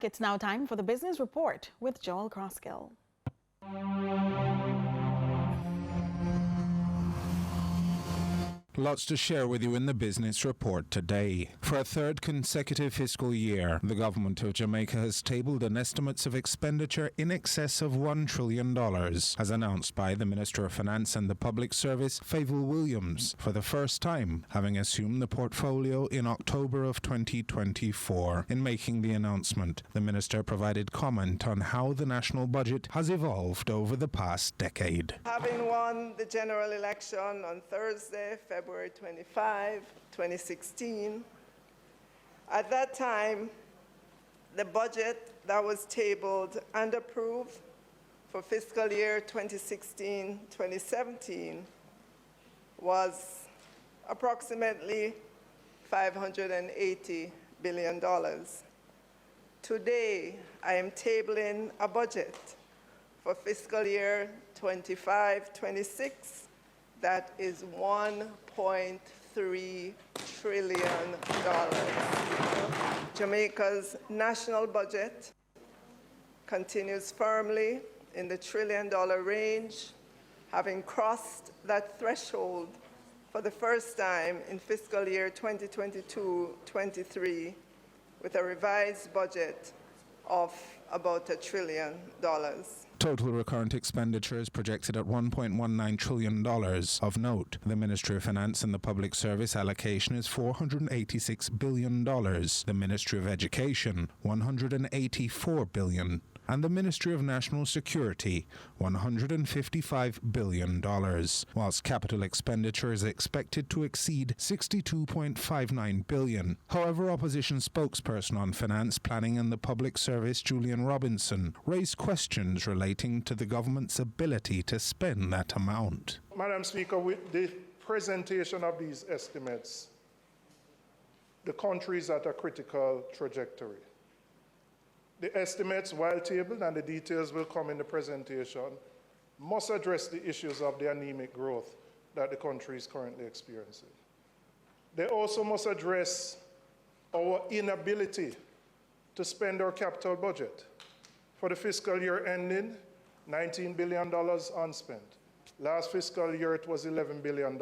It's now time for the Business Report with Joel Crosskill. Lots to share with you in the Business Report today. For a third consecutive fiscal year, the government of Jamaica has tabled an estimates of expenditure in excess of $1 trillion, as announced by the Minister of Finance and the Public Service, Favour Williams, for the first time, having assumed the portfolio in October of 2024. In making the announcement, the Minister provided comment on how the national budget has evolved over the past decade. Having won the general election on Thursday, February 25, 2016. At that time, the budget that was tabled and approved for fiscal year 2016-2017 was approximately $580 billion. Today, I am tabling a budget for fiscal year 25-26 that is $1.3 trillion. Jamaica's national budget continues firmly in the trillion-dollar range, having crossed that threshold for the first time in fiscal year 2022-23 with a revised budget of about $1 trillion. Total recurrent expenditure is projected at $1.19 trillion. Of note, the Ministry of Finance and the Public Service allocation is $486 billion, the Ministry of Education $184 billion, and the Ministry of National Security $155 billion, whilst capital expenditure is expected to exceed $62.59 billion. However, opposition spokesperson on Finance, Planning and the Public Service, Julian Robinson, raised questions relating to the government's ability to spend that amount. Madam Speaker, with the presentation of these estimates, the country is at a critical trajectory. The estimates, while tabled, and the details will come in the presentation, must address the issues of the anemic growth that the country is currently experiencing. They also must address our inability to spend our capital budget. For the fiscal year ending, $19 billion unspent. Last fiscal year, it was $11 billion.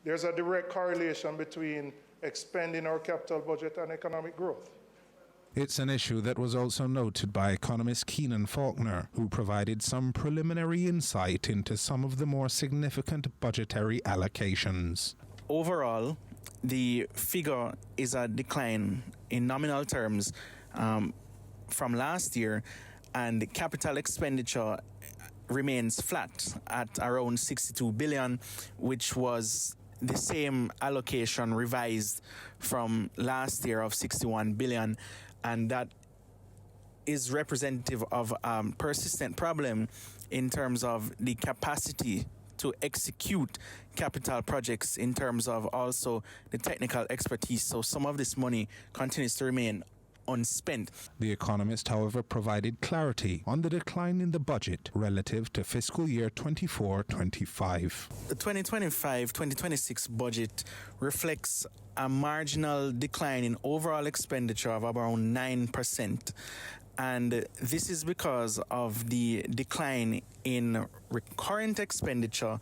There's a direct correlation between expanding our capital budget and economic growth. It's an issue that was also noted by economist Keenan Faulkner, who provided some preliminary insight into some of the more significant budgetary allocations. Overall, the figure is a decline in nominal terms from last year, and the capital expenditure remains flat at around $62 billion, which was the same allocation revised from last year of $61 billion. And that is representative of a persistent problem in terms of the capacity to execute capital projects, in terms of also the technical expertise. So some of this money continues to remain unspent. The economist, however, provided clarity on the decline in the budget relative to fiscal year 24-25. The 2025-2026 budget reflects a marginal decline in overall expenditure of around 9%. And this is because of the decline in recurrent expenditure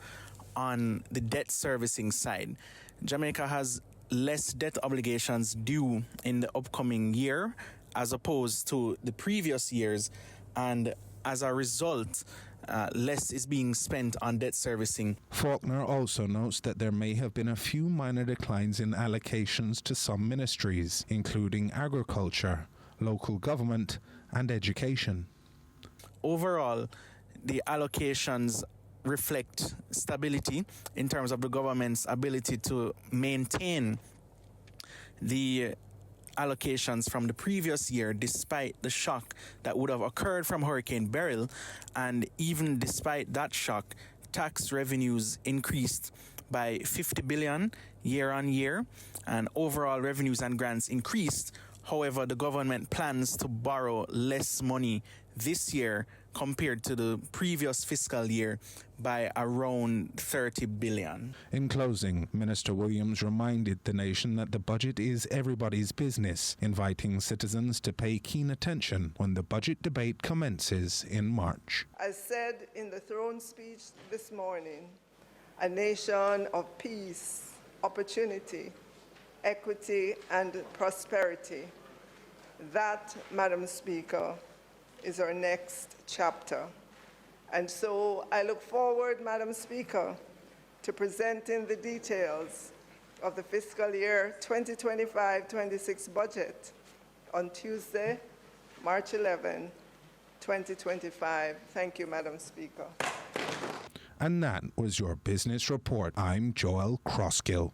on the debt servicing side. Jamaica has less debt obligations due in the upcoming year as opposed to the previous years, and as a result, less is being spent on debt servicing. Faulkner also notes that there may have been a few minor declines in allocations to some ministries, including agriculture, local government, and education. Overall, the allocations reflect stability in terms of the government's ability to maintain the allocations from the previous year, despite the shock that would have occurred from Hurricane Beryl. And even despite that shock, tax revenues increased by $50 billion year on year, and overall revenues and grants increased. However, the government plans to borrow less money this year compared to the previous fiscal year by around 30 billion. In closing, Minister Williams reminded the nation that the budget is everybody's business, inviting citizens to pay keen attention when the budget debate commences in March. As said in the throne speech this morning, a nation of peace, opportunity, equity, and prosperity. That, Madam Speaker, is our next chapter. And so I look forward, Madam Speaker, to presenting the details of the fiscal year 2025-26 budget on Tuesday, March 11, 2025. Thank you, Madam Speaker. And that was your business report. I'm Joel Crosskill.